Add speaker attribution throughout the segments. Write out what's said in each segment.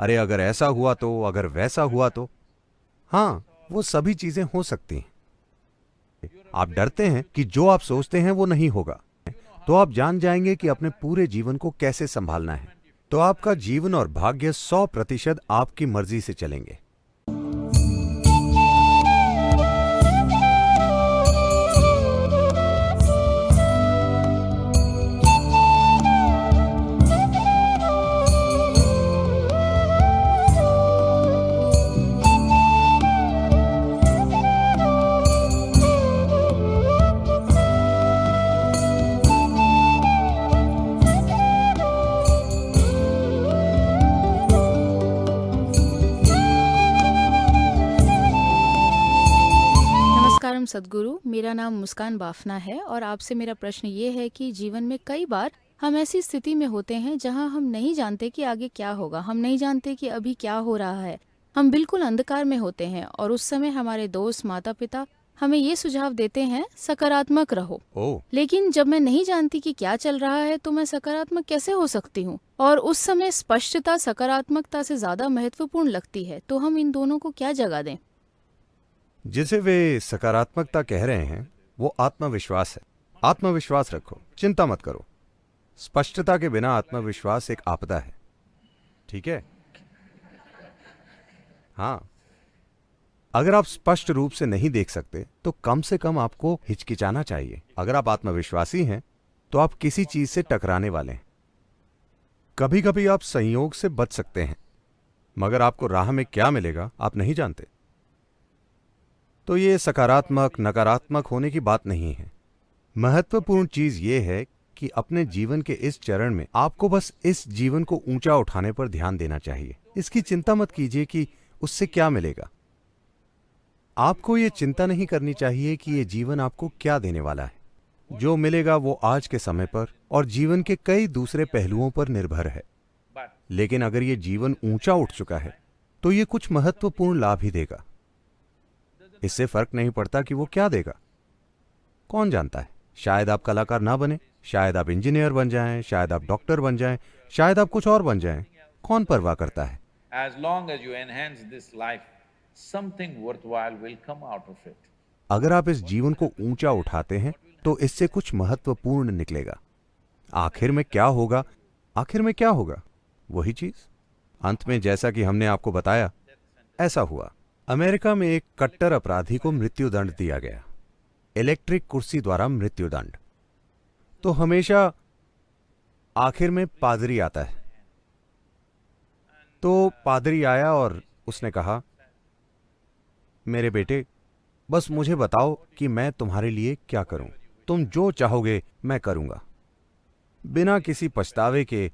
Speaker 1: अरे अगर ऐसा हुआ तो, अगर वैसा हुआ तो। हाँ, वो सभी चीजें हो सकती हैं। आप डरते हैं कि जो आप सोचते हैं वो नहीं होगा, तो आप जान जाएंगे कि अपने पूरे जीवन को कैसे संभालना है। तो आपका जीवन और भाग्य 100% आपकी मर्जी से चलेंगे।
Speaker 2: नमस्कारम सद्गुरु, मेरा नाम मुस्कान बाफना है और आपसे मेरा प्रश्न ये है कि जीवन में कई बार हम ऐसी स्थिति में होते हैं जहां हम नहीं जानते कि आगे क्या होगा, हम नहीं जानते कि अभी क्या हो रहा है। हम बिल्कुल अंधकार में होते हैं और उस समय हमारे दोस्त, माता पिता हमें ये सुझाव देते हैं, सकारात्मक रहो।
Speaker 1: ओ,
Speaker 2: लेकिन जब मैं नहीं जानती कि क्या चल रहा है तो मैं सकारात्मक कैसे हो सकती हूँ? और उस समय स्पष्टता सकारात्मकता से ज्यादा महत्वपूर्ण लगती है, तो हम इन दोनों को क्या जगह दें?
Speaker 1: जिसे वे सकारात्मकता कह रहे हैं वो आत्मविश्वास है। आत्मविश्वास रखो, चिंता मत करो। स्पष्टता के बिना आत्मविश्वास एक आपदा है। ठीक है? हाँ, अगर आप स्पष्ट रूप से नहीं देख सकते तो कम से कम आपको हिचकिचाना चाहिए। अगर आप आत्मविश्वासी हैं तो आप किसी चीज से टकराने वाले हैं। कभी कभी आप संयोग से बच सकते हैं, मगर आपको राह में क्या मिलेगा आप नहीं जानते। तो ये सकारात्मक नकारात्मक होने की बात नहीं है। महत्वपूर्ण चीज ये है कि अपने जीवन के इस चरण में आपको बस इस जीवन को ऊंचा उठाने पर ध्यान देना चाहिए। इसकी चिंता मत कीजिए कि उससे क्या मिलेगा। आपको ये चिंता नहीं करनी चाहिए कि ये जीवन आपको क्या देने वाला है। जो मिलेगा वो आज के समय पर और जीवन के कई दूसरे पहलुओं पर निर्भर है। लेकिन अगर ये जीवन ऊंचा उठ चुका है तो ये कुछ महत्वपूर्ण लाभ ही देगा। इससे फर्क नहीं पड़ता कि वो क्या देगा। कौन जानता है, शायद आप कलाकार ना बने, शायद आप इंजीनियर बन जाएं, शायद आप डॉक्टर बन जाएं, शायद आप कुछ और बन जाएं। कौन परवाह करता है।
Speaker 3: As long as you enhance this life, something worthwhile will come out of it.
Speaker 1: अगर आप इस जीवन को ऊंचा उठाते हैं तो इससे कुछ महत्वपूर्ण निकलेगा। आखिर में क्या होगा, आखिर में क्या होगा, वही चीज। अंत में जैसा कि हमने आपको बताया ऐसा हुआ। अमेरिका में एक कट्टर अपराधी को मृत्युदंड दिया गया, इलेक्ट्रिक कुर्सी द्वारा मृत्युदंड। तो हमेशा आखिर में पादरी आता है। तो पादरी आया और उसने कहा, मेरे बेटे, बस मुझे बताओ कि मैं तुम्हारे लिए क्या करूं। तुम जो चाहोगे मैं करूंगा। बिना किसी पछतावे के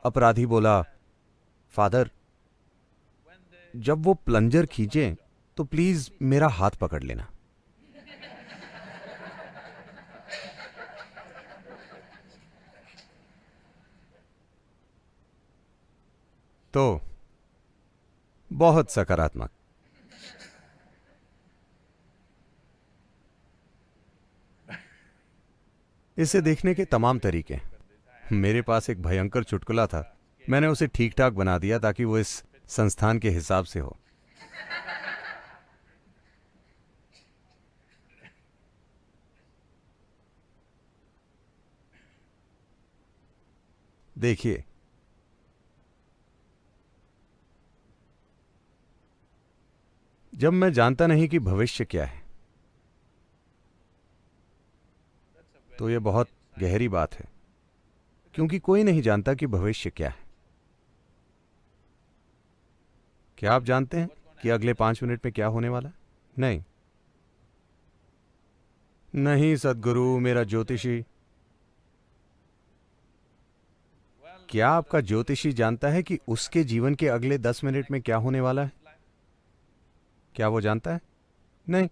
Speaker 1: अपराधी बोला, फादर, जब वो प्लंजर खींचे तो प्लीज मेरा हाथ पकड़ लेना। तो बहुत सकारात्मक। इसे देखने के तमाम तरीके हैं। मेरे पास एक भयंकर चुटकुला था, मैंने उसे ठीक ठाक बना दिया ताकि वो इस संस्थान के हिसाब से हो। देखिए, जब मैं जानता नहीं कि भविष्य क्या है तो यह बहुत गहरी बात है, क्योंकि कोई नहीं जानता कि भविष्य क्या है। क्या आप जानते हैं कि अगले 5 मिनट में क्या होने वाला है? नहीं, नहीं सद्गुरु, मेरा ज्योतिषी। क्या आपका ज्योतिषी जानता है कि उसके जीवन के अगले 10 मिनट में क्या होने वाला है? क्या वो जानता है? नहीं।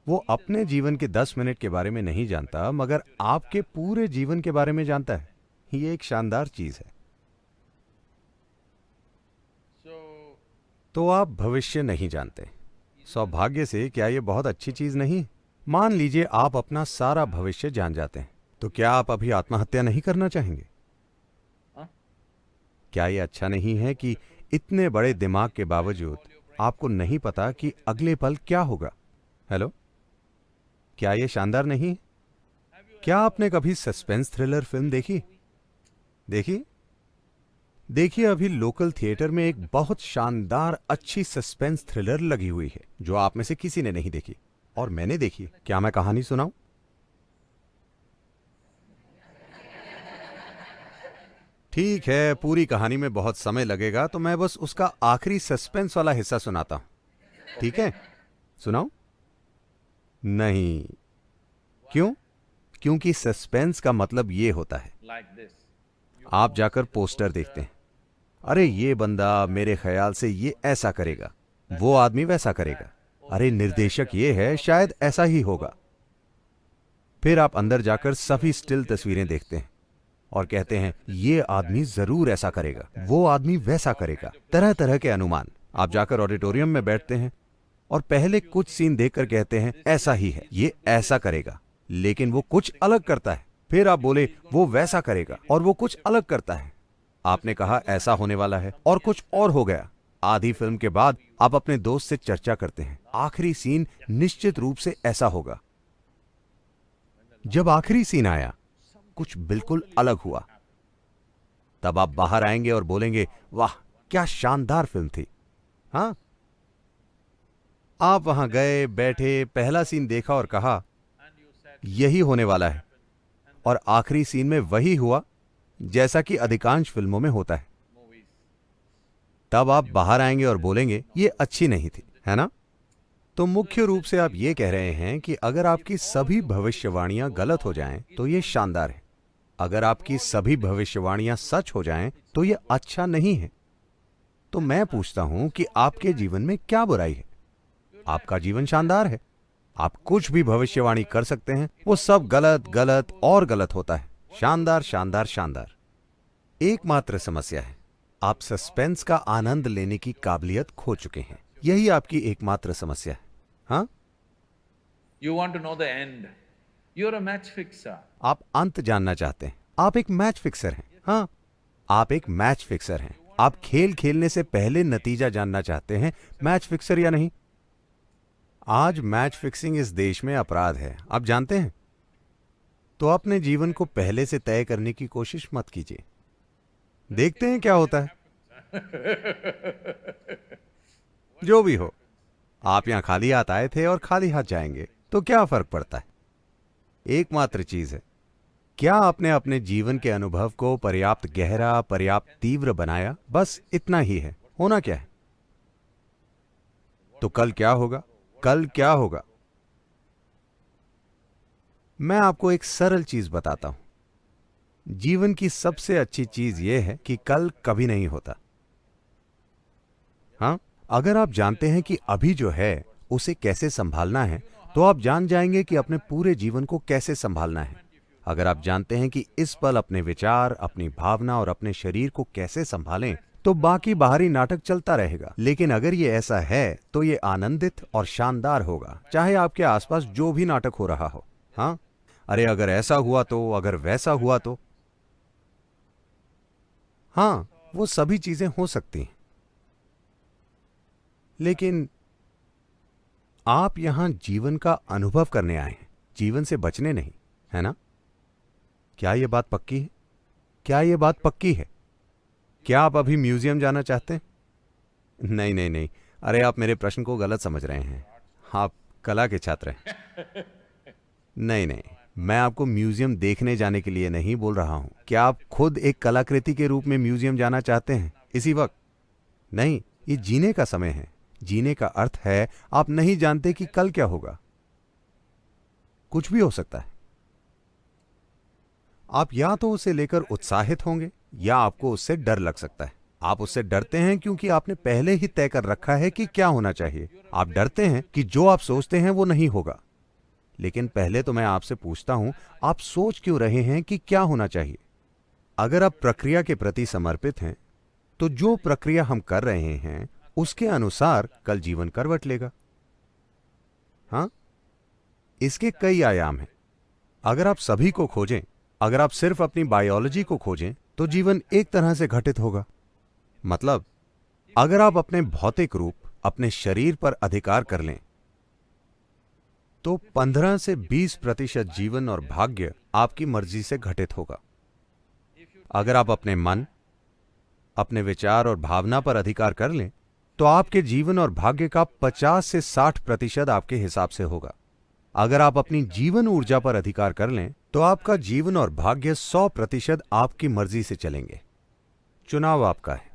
Speaker 1: वो अपने जीवन के 10 मिनट के बारे में नहीं जानता, मगर आपके पूरे जीवन के बारे में जानता है। ये एक शानदार चीज है। तो आप भविष्य नहीं जानते। सौभाग्य से क्या ये बहुत अच्छी चीज नहीं? मान लीजिए आप अपना सारा भविष्य जान जाते हैं, तो क्या आप अभी आत्महत्या नहीं करना चाहेंगे? क्या ये अच्छा नहीं है कि इतने बड़े दिमाग के बावजूद आपको नहीं पता कि अगले पल क्या होगा? हेलो, क्या ये शानदार नहीं है? क्या आपने कभी सस्पेंस थ्रिलर फिल्म देखी? देखिए, अभी लोकल थिएटर में एक बहुत शानदार अच्छी सस्पेंस थ्रिलर लगी हुई है जो आप में से किसी ने नहीं देखी, और मैंने देखी। क्या मैं कहानी सुनाऊं? ठीक है, पूरी कहानी में बहुत समय लगेगा, तो मैं बस उसका आखिरी सस्पेंस वाला हिस्सा सुनाता हूं। ठीक है, सुनाऊं? नहीं। क्यों? क्योंकि सस्पेंस का मतलब ये होता है,
Speaker 3: like this.
Speaker 1: आप जाकर पोस्टर देखते हैं, अरे ये बंदा मेरे ख्याल से ये ऐसा करेगा, वो आदमी वैसा करेगा, अरे निर्देशक ये है, शायद ऐसा ही होगा। फिर आप अंदर जाकर सभी स्टिल तस्वीरें देखते हैं और कहते हैं ये आदमी जरूर ऐसा करेगा, वो आदमी वैसा करेगा, तरह तरह के अनुमान। आप जाकर ऑडिटोरियम में बैठते हैं और पहले कुछ सीन देखकर कहते हैं ऐसा ही है, ये ऐसा करेगा, लेकिन वो कुछ अलग करता है। फिर आप बोले वो वैसा करेगा और वो कुछ अलग करता है। आपने कहा ऐसा होने वाला है और कुछ और हो गया। आधी फिल्म के बाद आप अपने दोस्त से चर्चा करते हैं, आखिरी सीन निश्चित रूप से ऐसा होगा। जब आखिरी सीन आया, कुछ बिल्कुल अलग हुआ। तब आप बाहर आएंगे और बोलेंगे वाह क्या शानदार फिल्म थी। हाँ, आप वहां गए, बैठे, पहला सीन देखा और कहा यही होने वाला है, और आखिरी सीन में वही हुआ जैसा कि अधिकांश फिल्मों में होता है। तब आप बाहर आएंगे और बोलेंगे ये अच्छी नहीं थी, है ना? तो मुख्य रूप से आप ये कह रहे हैं कि अगर आपकी सभी भविष्यवाणियां गलत हो जाएं तो ये शानदार है, अगर आपकी सभी भविष्यवाणियां सच हो जाएं तो ये अच्छा नहीं है। तो मैं पूछता हूं कि आपके जीवन में क्या बुराई है? आपका जीवन शानदार है। आप कुछ भी भविष्यवाणी कर सकते हैं, वो सब गलत गलत और गलत होता है। शानदार शानदार शानदार। एकमात्र समस्या है, आप सस्पेंस का आनंद लेने की काबिलियत खो चुके हैं। यही आपकी एकमात्र समस्या है। हाँ,
Speaker 3: You want to know the end. You're a match fixer.
Speaker 1: आप अंत जानना चाहते हैं। आप एक मैच फिक्सर हैं। हाँ, आप एक मैच फिक्सर हैं। आप खेल खेलने से पहले नतीजा जानना चाहते हैं, मैच फिक्सर या नहीं। आज मैच फिक्सिंग इस देश में अपराध है, आप जानते हैं। तो अपने जीवन को पहले से तय करने की कोशिश मत कीजिए, देखते हैं क्या होता है। जो भी हो, आप यहां खाली हाथ आए थे और खाली हाथ जाएंगे, तो क्या फर्क पड़ता है? एकमात्र चीज है, क्या आपने अपने जीवन के अनुभव को पर्याप्त गहरा, पर्याप्त तीव्र बनाया? बस इतना ही है। होना क्या है? तो कल क्या होगा? कल क्या होगा? मैं आपको एक सरल चीज बताता हूं। जीवन की सबसे अच्छी चीज यह है कि कल कभी नहीं होता। हाँ, अगर आप जानते हैं कि अभी जो है उसे कैसे संभालना है, तो आप जान जाएंगे कि अपने पूरे जीवन को कैसे संभालना है। अगर आप जानते हैं कि इस पल अपने विचार, अपनी भावना और अपने शरीर को कैसे संभालें, तो बाकी बाहरी नाटक चलता रहेगा। लेकिन अगर ये ऐसा है तो ये आनंदित और शानदार होगा, चाहे आपके आसपास जो भी नाटक हो रहा हो। हाँ, अरे अगर ऐसा हुआ तो, अगर वैसा हुआ तो। हाँ, वो सभी चीजें हो सकती हैं, लेकिन आप यहां जीवन का अनुभव करने आए हैं, जीवन से बचने नहीं, है ना? क्या यह बात पक्की है? क्या यह बात पक्की है? क्या आप अभी म्यूजियम जाना चाहते हैं? नहीं नहीं नहीं, अरे आप मेरे प्रश्न को गलत समझ रहे हैं। आप कला के छात्र हैं। नहीं नहीं, मैं आपको म्यूजियम देखने जाने के लिए नहीं बोल रहा हूं। क्या आप खुद एक कलाकृति के रूप में म्यूजियम जाना चाहते हैं इसी वक्त? नहीं, ये जीने का समय है। जीने का अर्थ है आप नहीं जानते कि कल क्या होगा, कुछ भी हो सकता है। आप या तो उसे लेकर उत्साहित होंगे या आपको उससे डर लग सकता है। आप उससे डरते हैं क्योंकि आपने पहले ही तय कर रखा है कि क्या होना चाहिए। आप डरते हैं कि जो आप सोचते हैं वो नहीं होगा। लेकिन पहले तो मैं आपसे पूछता हूं, आप सोच क्यों रहे हैं कि क्या होना चाहिए? अगर आप प्रक्रिया के प्रति समर्पित हैं, तो जो प्रक्रिया हम कर रहे हैं उसके अनुसार कल जीवन करवट लेगा। हाँ, इसके कई आयाम हैं। अगर आप सभी को खोजें, अगर आप सिर्फ अपनी बायोलॉजी को खोजें, तो जीवन एक तरह से घटित होगा। मतलब अगर आप अपने भौतिक रूप, अपने शरीर पर अधिकार कर लें तो 15 से 20% जीवन और भाग्य आपकी मर्जी से घटित होगा। अगर आप अपने मन, अपने विचार और भावना पर अधिकार कर लें तो आपके जीवन और भाग्य का 50 से 60% आपके हिसाब से होगा। अगर आप अपनी जीवन ऊर्जा पर अधिकार कर लें तो आपका जीवन और भाग्य 100% आपकी मर्जी से चलेंगे। चुनाव आपका है।